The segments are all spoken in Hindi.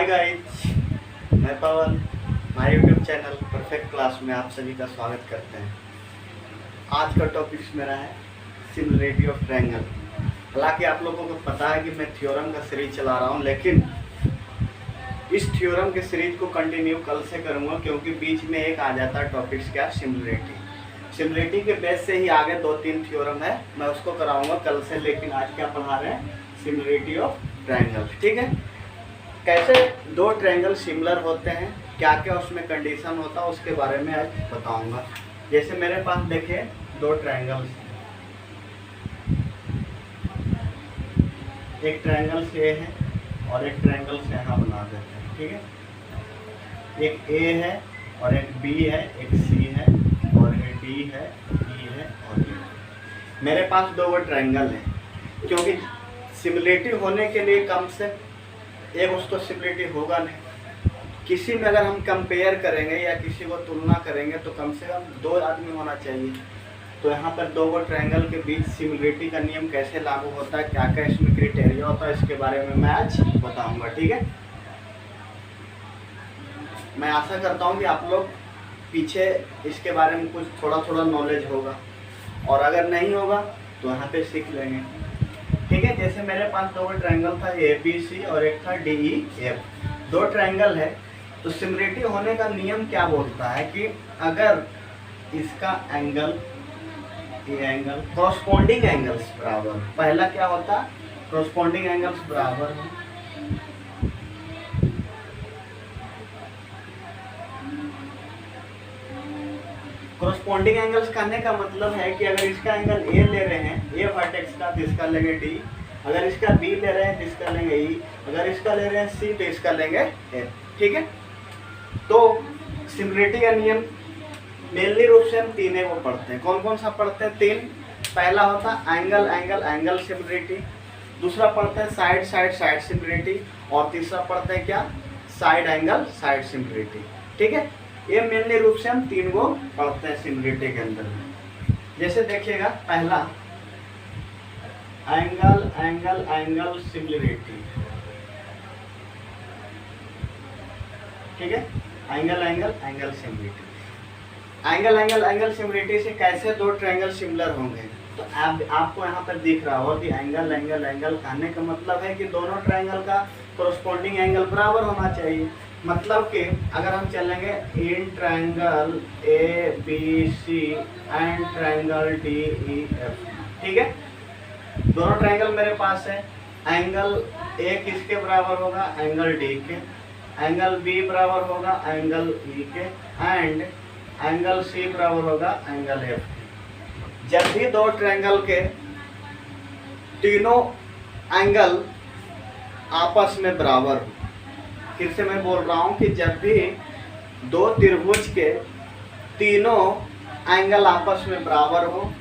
हाय गाइस, मैं पवन, हमारे यूट्यूब चैनल परफेक्ट क्लास में आप सभी का स्वागत करते हैं। आज का टॉपिक मेरा है सिमिलरिटी ऑफ ट्रायंगल। हालांकि आप लोगों को पता है कि मैं थ्योरम का सीरीज चला रहा हूं, लेकिन इस थ्योरम के सीरीज को कंटिन्यू कल से करूंगा, क्योंकि बीच में एक आ जाता है टॉपिक्स क्या, सिमिलरिटी के बेस से ही आगे 2-3 थ्योरम है, मैं उसको कराऊंगा कल से। लेकिन आज क्या पढ़ा रहे हैं, सिमिलरिटी ऑफ ट्रायंगल। ठीक है, कैसे दो ट्रायंगल सिमिलर होते हैं, क्या क्या उसमें कंडीशन होता है, उसके बारे में आज बताऊंगा। जैसे मेरे पास देखिए दो ट्रायंगल्स, एक ट्रायंगल से है और एक ट्रायंगल से यहाँ बना देते हैं। ठीक है, एक ए है और एक बी है, एक सी है और एक डी है, ई है और ए। मेरे पास दो वो ट्रायंगल है, क्योंकि सिमिलरिटी होने के लिए कम से एक उसको सिमिलरिटी होगा नहीं। किसी में अगर हम कंपेयर करेंगे या किसी को तुलना करेंगे तो कम से कम 2 आदमी होना चाहिए। तो यहाँ पर दो ट्रायंगल के बीच सिमिलरिटी का नियम कैसे लागू होता है, क्या क्या इसमें क्राइटेरिया होता है, इसके बारे में मैं आज बताऊंगा। ठीक है, मैं आशा करता हूँ कि आप लोग पीछे इसके बारे में कुछ थोड़ा नॉलेज होगा, और अगर नहीं होगा तो यहाँ पे सीख लेंगे। ठीक है, जैसे मेरे पास दो ट्रायंगल था ए बी सी और एक था डी ई एफ। दो ट्रायंगल है तो सिमिलरिटी होने का नियम क्या बोलता है कि अगर इसका एंगल, ये एंगल, कॉरस्पॉन्डिंग एंगल्स बराबर, पहला क्या होता, कॉरस्पॉन्डिंग एंगल्स बराबर हो। कॉरस्पॉन्डिंग एंगल्स कहने का मतलब है कि अगर इसका एंगल ए ले रहे हैं, ए वर्टेक्स का, तो इसका लेंगे डी। अगर इसका बी ले रहे हैं तो इसका लेंगे ई। अगर इसका ले रहे हैं सी तो इसका लेंगे एफ। ठीक है, तो सिमिलरिटी का नियम मेनली रूप से हम तीनों को पढ़ते हैं। कौन कौन सा पढ़ते हैं? 3। पहला होता है एंगल एंगल एंगल सिमिलरिटी, दूसरा पढ़ते हैं साइड साइड साइड सिमिलरिटी, और तीसरा पढ़ते हैं क्या, साइड एंगल साइड सिमिलरिटी। ठीक है, ये मेनली रूप से हम 3 को पढ़ते हैं सिमिलरिटी के अंदर में। जैसे देखिएगा, पहला एंगल एंगल एंगल सिमिलरिटी। ठीक है, angle angle angle similarity. Angle angle angle similarity से कैसे दो ट्रायंगल सिमिलर होंगे, तो आपको यहाँ पर दिख रहा हो कि एंगल एंगल एंगल कहने का मतलब है कि दोनों ट्रायंगल का कॉरस्पॉन्डिंग एंगल बराबर होना चाहिए। मतलब कि अगर हम चलेंगे in triangle A B C and triangle D E F. ठीक है, दोनों ट्रायंगल मेरे पास है, एंगल ए किसके बराबर होगा, एंगल डी के, एंगल बी बराबर होगा एंगल ई के, एंड एंगल सी बराबर होगा एंगल एफ के। जब भी दो ट्रायंगल के तीनों एंगल आपस में बराबर हो, फिर से मैं बोल रहा हूँ कि जब भी दो त्रिभुज के तीनों एंगल आपस में बराबर हो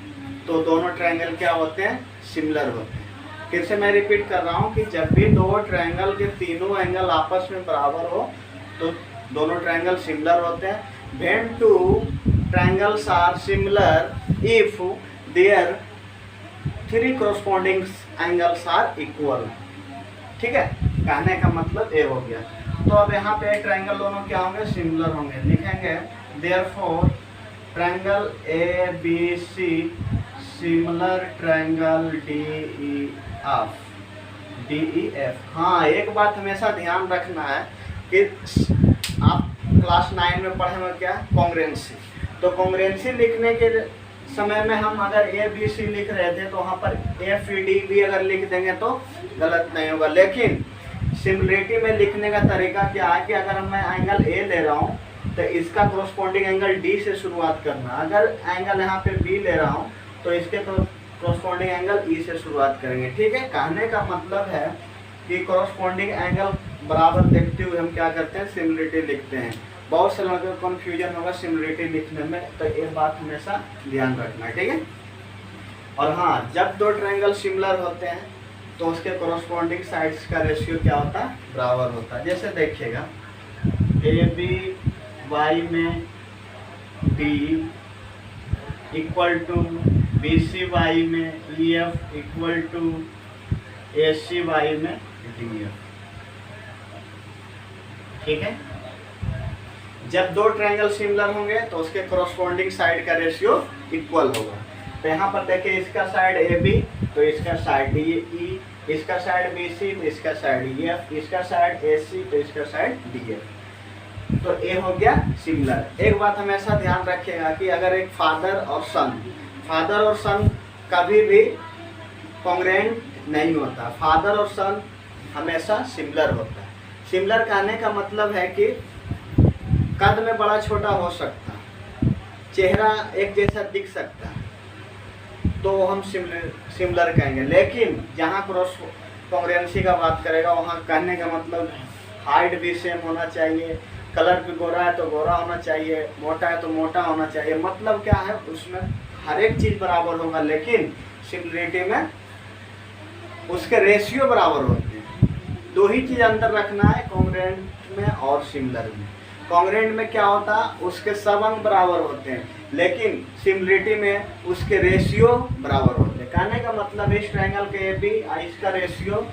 तो दोनों ट्रायंगल क्या होते हैं, सिमिलर होते हैं। फिर से मैं रिपीट कर रहा हूँ कि जब भी दो ट्रायंगल के तीनों एंगल आपस में बराबर हो तो दोनों ट्रायंगल सिमिलर होते हैं। When two triangles are similar if their 3 corresponding angles are equal। ठीक है, कहने का मतलब ये हो गया। तो अब यहाँ पे ट्रायंगल दोनों क्या होंगे, सिमिलर होंगे। लिखेंगे therefore triangle A B C similar triangle D E F. हाँ, एक बात हमेशा ध्यान रखना है कि आप क्लास 9 में पढ़े में क्या, कॉन्ग्रुएंसी। तो कॉन्ग्रुएंसी लिखने के समय में हम अगर ए बी सी लिख रहे थे तो वहाँ पर एफ डी भी अगर लिख देंगे तो गलत नहीं होगा। लेकिन सिमिलरिटी में लिखने का तरीका क्या है कि अगर मैं एंगल ए ले रहा हूँ तो इसका कॉरस्पॉन्डिंग एंगल डी से शुरुआत करना, अगर एंगल यहाँ पे बी ले रहा हूँ तो इसके कॉरस्पॉन्डिंग एंगल ई से शुरुआत करेंगे। ठीक है, कहने का मतलब है कि कॉरस्पॉन्डिंग एंगल बराबर देखते हुए हम क्या करते हैं, सिमिलरिटी लिखते हैं। बहुत से लोगों को कन्फ्यूजन होगा सिमिलरिटी लिखने में, तो ये बात हमेशा ध्यान रखना है। ठीक है, और हाँ, जब दो ट्रायंगल सिमिलर होते हैं तो उसके कॉरस्पॉन्डिंग साइड्स का रेशियो क्या होता है, बराबर होता है। जैसे देखिएगा, ए बी वाई में D equal to B C Y में E F equal to A C Y में डी एफ। ठीक है। जब दो ट्रायंगल सिमिलर होंगे तो उसके कॉरस्पॉन्डिंग साइड का रेशियो इक्वल होगा। तो यहाँ पर देखिए, इसका साइड ए बी तो इसका साइड डी ई, इसका साइड बी सी तो इसका साइड ई एफ, इसका साइड ए सी तो इसका साइड डी एफ। तो ए हो गया सिमिलर। एक बात हमेशा ध्यान रखिएगा कि अगर एक फादर और सन कभी भी कॉन्ग्रुएंट नहीं होता। फादर और सन हमेशा सिमिलर होता है। सिमिलर कहने का मतलब है कि कद में बड़ा छोटा हो सकता, चेहरा एक जैसा दिख सकता, तो हम सिमिलर कहेंगे। लेकिन जहाँ क्रॉस कॉन्ग्रुएंसी का बात करेगा वहाँ कहने का मतलब हाइट भी सेम होना चाहिए, कलर भी गोरा है तो गोरा होना चाहिए, मोटा है तो मोटा होना चाहिए। मतलब क्या है, उसमें हर एक चीज़ बराबर होगा, लेकिन सिमिलरिटी में उसके रेशियो बराबर होते हैं। दो ही चीज़ अंतर रखना है कॉन्ग्रुएंट में और सिमिलर में। कॉन्ग्रुएंट में क्या होता है, उसके सब अंग बराबर होते हैं, लेकिन सिमिलरिटी में उसके रेशियो बराबर होते हैं। कहने का मतलब इस ट्रायंगल के ए बी इसका रेशियो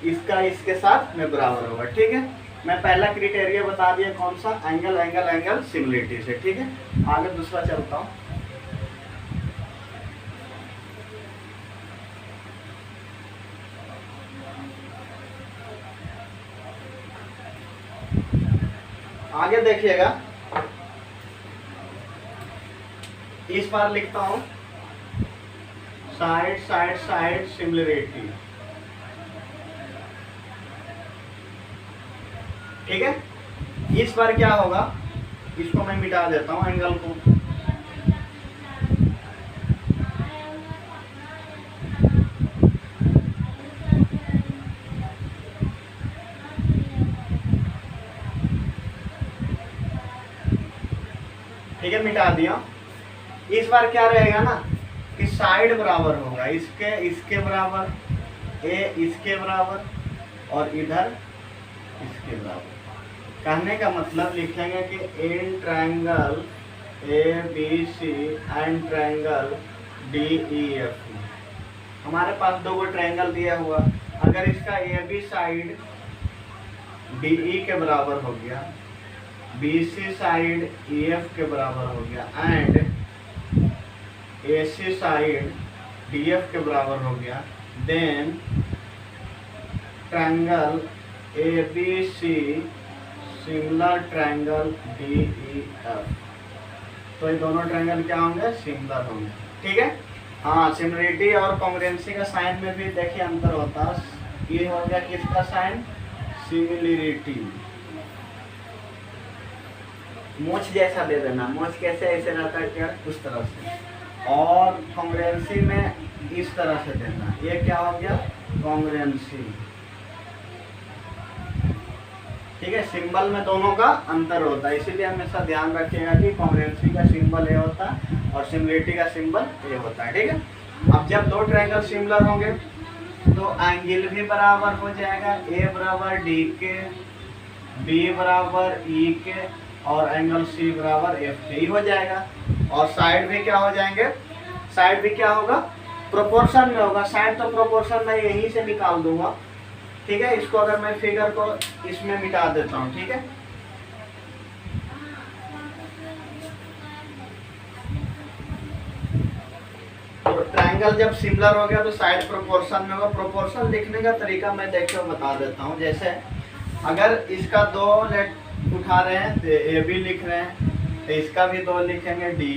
इसका इसके साथ में बराबर होगा। ठीक है, मैं पहला क्राइटेरिया बता दिया कौन सा, एंगल एंगल एंगल सिमिलरिटी से। ठीक है, आगे दूसरा चलता हूँ। आगे देखिएगा, इस बार लिखता हूं साइड साइड साइड सिमिलरिटी। ठीक है, इस बार क्या होगा, इसको मैं मिटा देता हूं एंगल को। ठीक है, मिटा दिया। इस बार क्या रहेगा ना कि साइड बराबर होगा, इसके बराबर, ए इसके बराबर और इधर इसके बराबर। कहने का मतलब लिखेंगे कि in triangle A B C and triangle D E F, हमारे पास दो ट्रायंगल दिया हुआ, अगर इसका A B side D E के बराबर हो गया, BC साइड EF के बराबर हो गया एंड AC साइड DF के बराबर हो गया, then triangle ABC similar triangle DEF। तो ये दोनों ट्रायंगल क्या होंगे, सिमिलर होंगे। ठीक है, हाँ, सिमिलरिटी और कॉन्ग्रुएंसी का साइन में भी देखिए अंतर होता है। ये हो गया किसका साइन, सिमिलरिटी। मूछ जैसा दे देना, मूछ कैसे ऐसे रहता है क्या, उस तरह से। और कॉन्ग्रुएंसी में इस तरह से देना, ये क्या हो गया, कॉन्ग्रुएंसी। ठीक है, सिंबल में दोनों का अंतर होता है, इसीलिए हमेशा ध्यान रखिएगा कि कॉन्ग्रुएंसी का सिंबल ए होता है और सिमिलरिटी का सिंबल ए होता है। ठीक है, अब जब दो ट्रायंगल सिमिलर होंगे तो एंगल भी बराबर हो जाएगा, ए बराबर डी के, बी बराबर ई के और एंगल सी बराबर एफ के ही हो जाएगा। और साइड भी क्या हो जाएंगे, साइड भी क्या होगा, प्रोपोर्शन में होगा। साइड तो प्रोपोर्शन मैं यहीं से निकाल दूंगा। ठीक है, इसको अगर मैं फिगर को इसमें मिटा देता हूँ। ठीक है, तो ट्रायंगल जब सिमिलर हो गया तो साइड प्रोपोर्शन में होगा। प्रोपोर्शन लिखने का तरीका मैं देखिए बता देता हूँ। जैसे अगर इसका दो लेट उठा रहे हैं तो ए बी लिख रहे हैं, तो इसका भी दो लिखेंगे डी।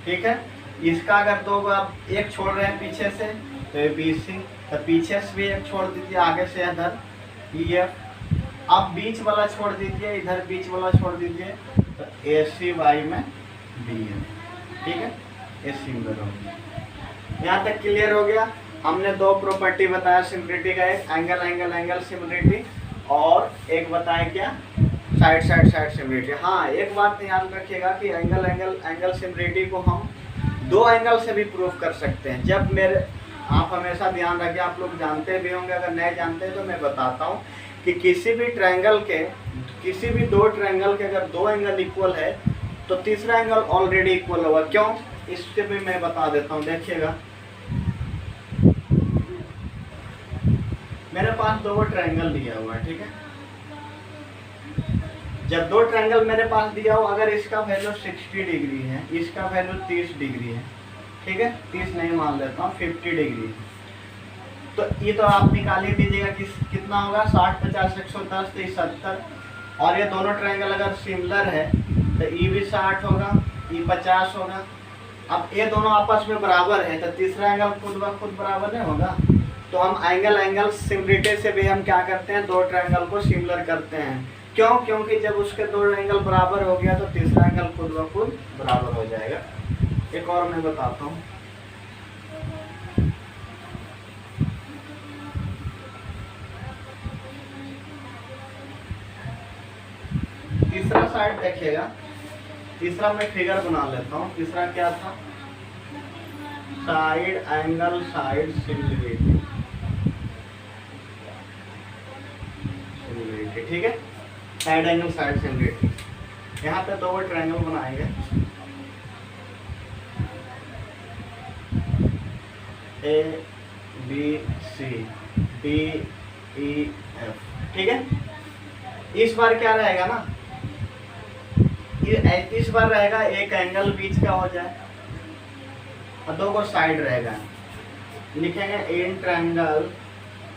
ठीक है, इसका अगर दो आप एक छोड़ रहे हैं पीछे से तो ए बी सी, तो पीछे से भी एक छोड़ दीजिए, आगे से इधर ई एफ। अब बीच वाला छोड़ दीजिए, इधर बीच वाला छोड़ दीजिए, तो ए सी वाई में डी है। ठीक है, ये सिमिलर हो गया। यहाँ तक क्लियर हो गया। हमने दो प्रॉपर्टी बताया सिमिलरिटी का, एक एंगल एंगल एंगल सिमिलरिटी और एक बताया क्या, साइड साइड साइड सिमिलरिटी। हाँ, एक बात ध्यान रखिएगा कि एंगल एंगल एंगल सिमिलरिटी को हम दो एंगल से भी प्रूव कर सकते हैं। जब मेरे, आप हमेशा ध्यान रखिए, आप लोग जानते भी होंगे, अगर नहीं जानते तो मैं बताता हूँ कि किसी भी ट्रायंगल के, किसी भी दो ट्रायंगल के अगर दो एंगल इक्वल है तो तीसरा एंगल ऑलरेडी इक्वल होगा। क्यों, इससे भी मैं बता देता हूँ। देखिएगा, मेरे पास दो ट्रायंगल दिया हुआ है। ठीक है, जब दो ट्रायंगल मेरे पास दिया हो, अगर इसका वैल्यू 60 डिग्री है, इसका वैल्यू 30 डिग्री है, ठीक है, 30 नहीं मान लेता हूँ, 50 डिग्री है, तो ये तो आप निकाल ही दीजिएगा कि कितना होगा, 60 50 110 तो 70। और ये दोनों ट्रायंगल अगर सिमिलर है तो ई भी 60 होगा, ई 50 होगा। अब ये दोनों आपस में बराबर है तो तीसरा एंगल खुद ब खुद बराबर नहीं होगा। तो हम एंगल सिमिलरिटी से भी हम क्या करते हैं, दो ट्रायंगल को सिमिलर करते हैं। क्यों? क्योंकि जब उसके दो एंगल बराबर हो गया तो तीसरा एंगल खुद ब खुद बराबर हो जाएगा। एक और मैं बताता हूँ। तीसरा साइड देखिएगा, तीसरा मैं फिगर बना लेता हूँ। तीसरा क्या था, साइड एंगल साइड सिमिलरिटी, ठीक है, साइड एंगल साइड सिमिलरिटी। यहाँ पे दो ट्रायंगल बनाएंगे, A B C D E F, ठीक है। इस बार क्या रहेगा ना, ये इस बार रहेगा एक एंगल बीच का हो जाए और दो को साइड रहेगा। लिखेंगे in triangle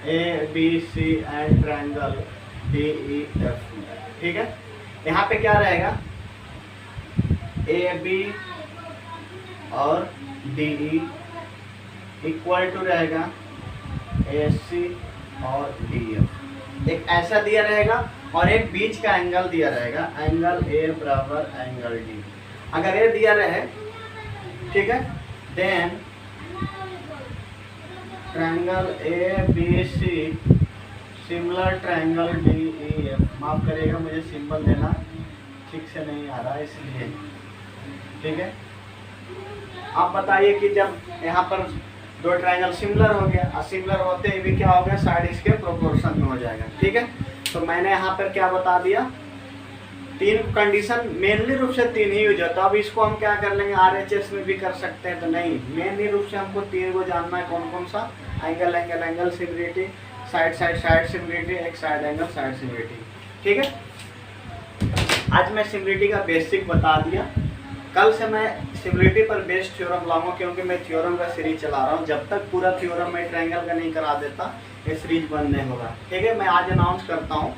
A B C and triangle D E F, ठीक है। यहाँ पे क्या रहेगा, ए बी और डी ई इक्वल टू रहेगा ए सी और डी एफ। एक ऐसा दिया रहेगा और एक बीच का एंगल दिया रहेगा, एंगल ए बराबर एंगल डी। अगर ये दिया रहे, ठीक है, then triangle A B C similar triangle D E F. माफ करिएगा, मुझे सिंबल देना ठीक से नहीं आ रहा इसलिए, ठीक है। आप बताइए कि जब यहाँ पर दो ट्रायंगल सिमिलर हो गया और सिमिलर होते ही भी क्या हो गया, साइड इसके प्रोपोर्शन में हो जाएगा, ठीक है। तो मैंने यहाँ पर क्या बता दिया, तीन कंडीशन मेनली रूप से तीन ही यूज होता है। अब इसको हम क्या कर लेंगे, RHS में भी कर सकते हैं, तो नहीं, मेनली रूप से हमको तीन को जानना है। कौन कौन सा, angle angle angle similarity, side side side similarity, एक साइड एंगल साइड सिमिलरिटी, ठीक है। आज मैं सिमिलरिटी का बेसिक बता दिया। कल से मैं सिमिलरिटी पर बेस्ड थ्योरम लाऊंगा, क्योंकि मैं थ्योरम का सीरीज चला रहा हूँ। जब तक पूरा थ्योरम मैं ट्रायंगल का नहीं करा देता, ये सीरीज बंद नहीं होगा, ठीक है। मैं आज अनाउंस करता हूँ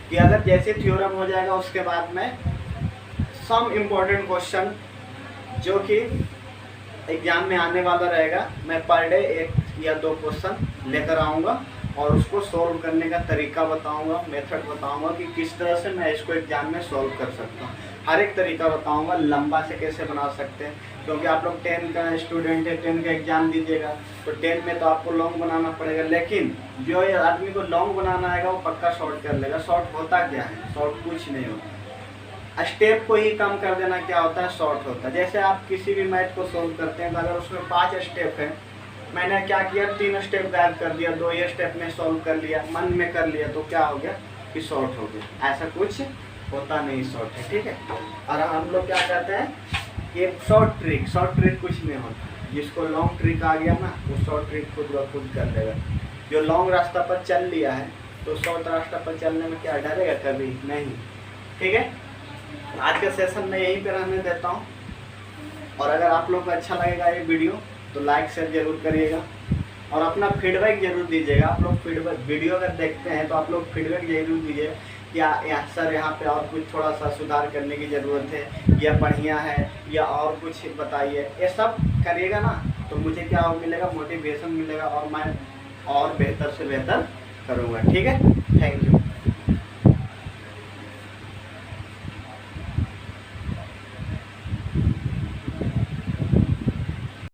कि अगर जैसे थ्योरम हो जाएगा उसके बाद में सम इम्पोर्टेंट क्वेश्चन जो कि एग्जाम में आने वाला रहेगा, मैं पर डे एक या दो क्वेश्चन लेकर आऊँगा और उसको सॉल्व करने का तरीका बताऊंगा, मेथड बताऊंगा कि किस तरह से मैं इसको एग्जाम में सॉल्व कर सकता हूँ। हर एक तरीका बताऊंगा, लंबा से कैसे बना सकते हैं, क्योंकि आप लोग 10 का स्टूडेंट है, 10 का एग्जाम दीजिएगा तो 10 में तो आपको लॉन्ग बनाना पड़ेगा। लेकिन जो आदमी को लॉन्ग बनाना आएगा वो पक्का शॉर्ट कर लेगा। शॉर्ट होता क्या है, शॉर्ट कुछ नहीं होता, स्टेप को ही कम कर देना क्या होता है, शॉर्ट होता है। जैसे आप किसी भी मैथ को सॉल्व करते हैं तो अगर उसमें 5 स्टेप है, मैंने क्या किया, 3 स्टेप गायब कर दिया, 2 ये स्टेप में सॉल्व कर लिया, मन में कर लिया, तो क्या हो गया कि शॉर्ट हो गया। ऐसा कुछ होता नहीं, शॉर्ट है, ठीक है। और हम लोग क्या कहते हैं, ये शॉर्ट ट्रिक कुछ नहीं होता। जिसको लॉन्ग ट्रिक आ गया ना, वो शॉर्ट ट्रिक खुद ब खुद कर लेगा। जो लॉन्ग रास्ता पर चल लिया है तो शॉर्ट रास्ता पर चलने में क्या डरेगा, कभी नहीं, ठीक है। आज का सेशन मैं यहीं पर रहने देता हूँ, और अगर आप लोग को अच्छा लगेगा ये वीडियो तो लाइक शेयर जरूर करिएगा और अपना फीडबैक जरूर दीजिएगा। आप लोग फीडबैक वीडियो अगर देखते हैं तो आप लोग फीडबैक जरूर दीजिए, या सर यहाँ पे और कुछ थोड़ा सा सुधार करने की ज़रूरत है, या बढ़िया है, या और कुछ बताइए। ये सब करिएगा ना तो मुझे क्या मिलेगा, मोटिवेशन मिलेगा और मैं और बेहतर से बेहतर करूँगा, ठीक है। Thank you.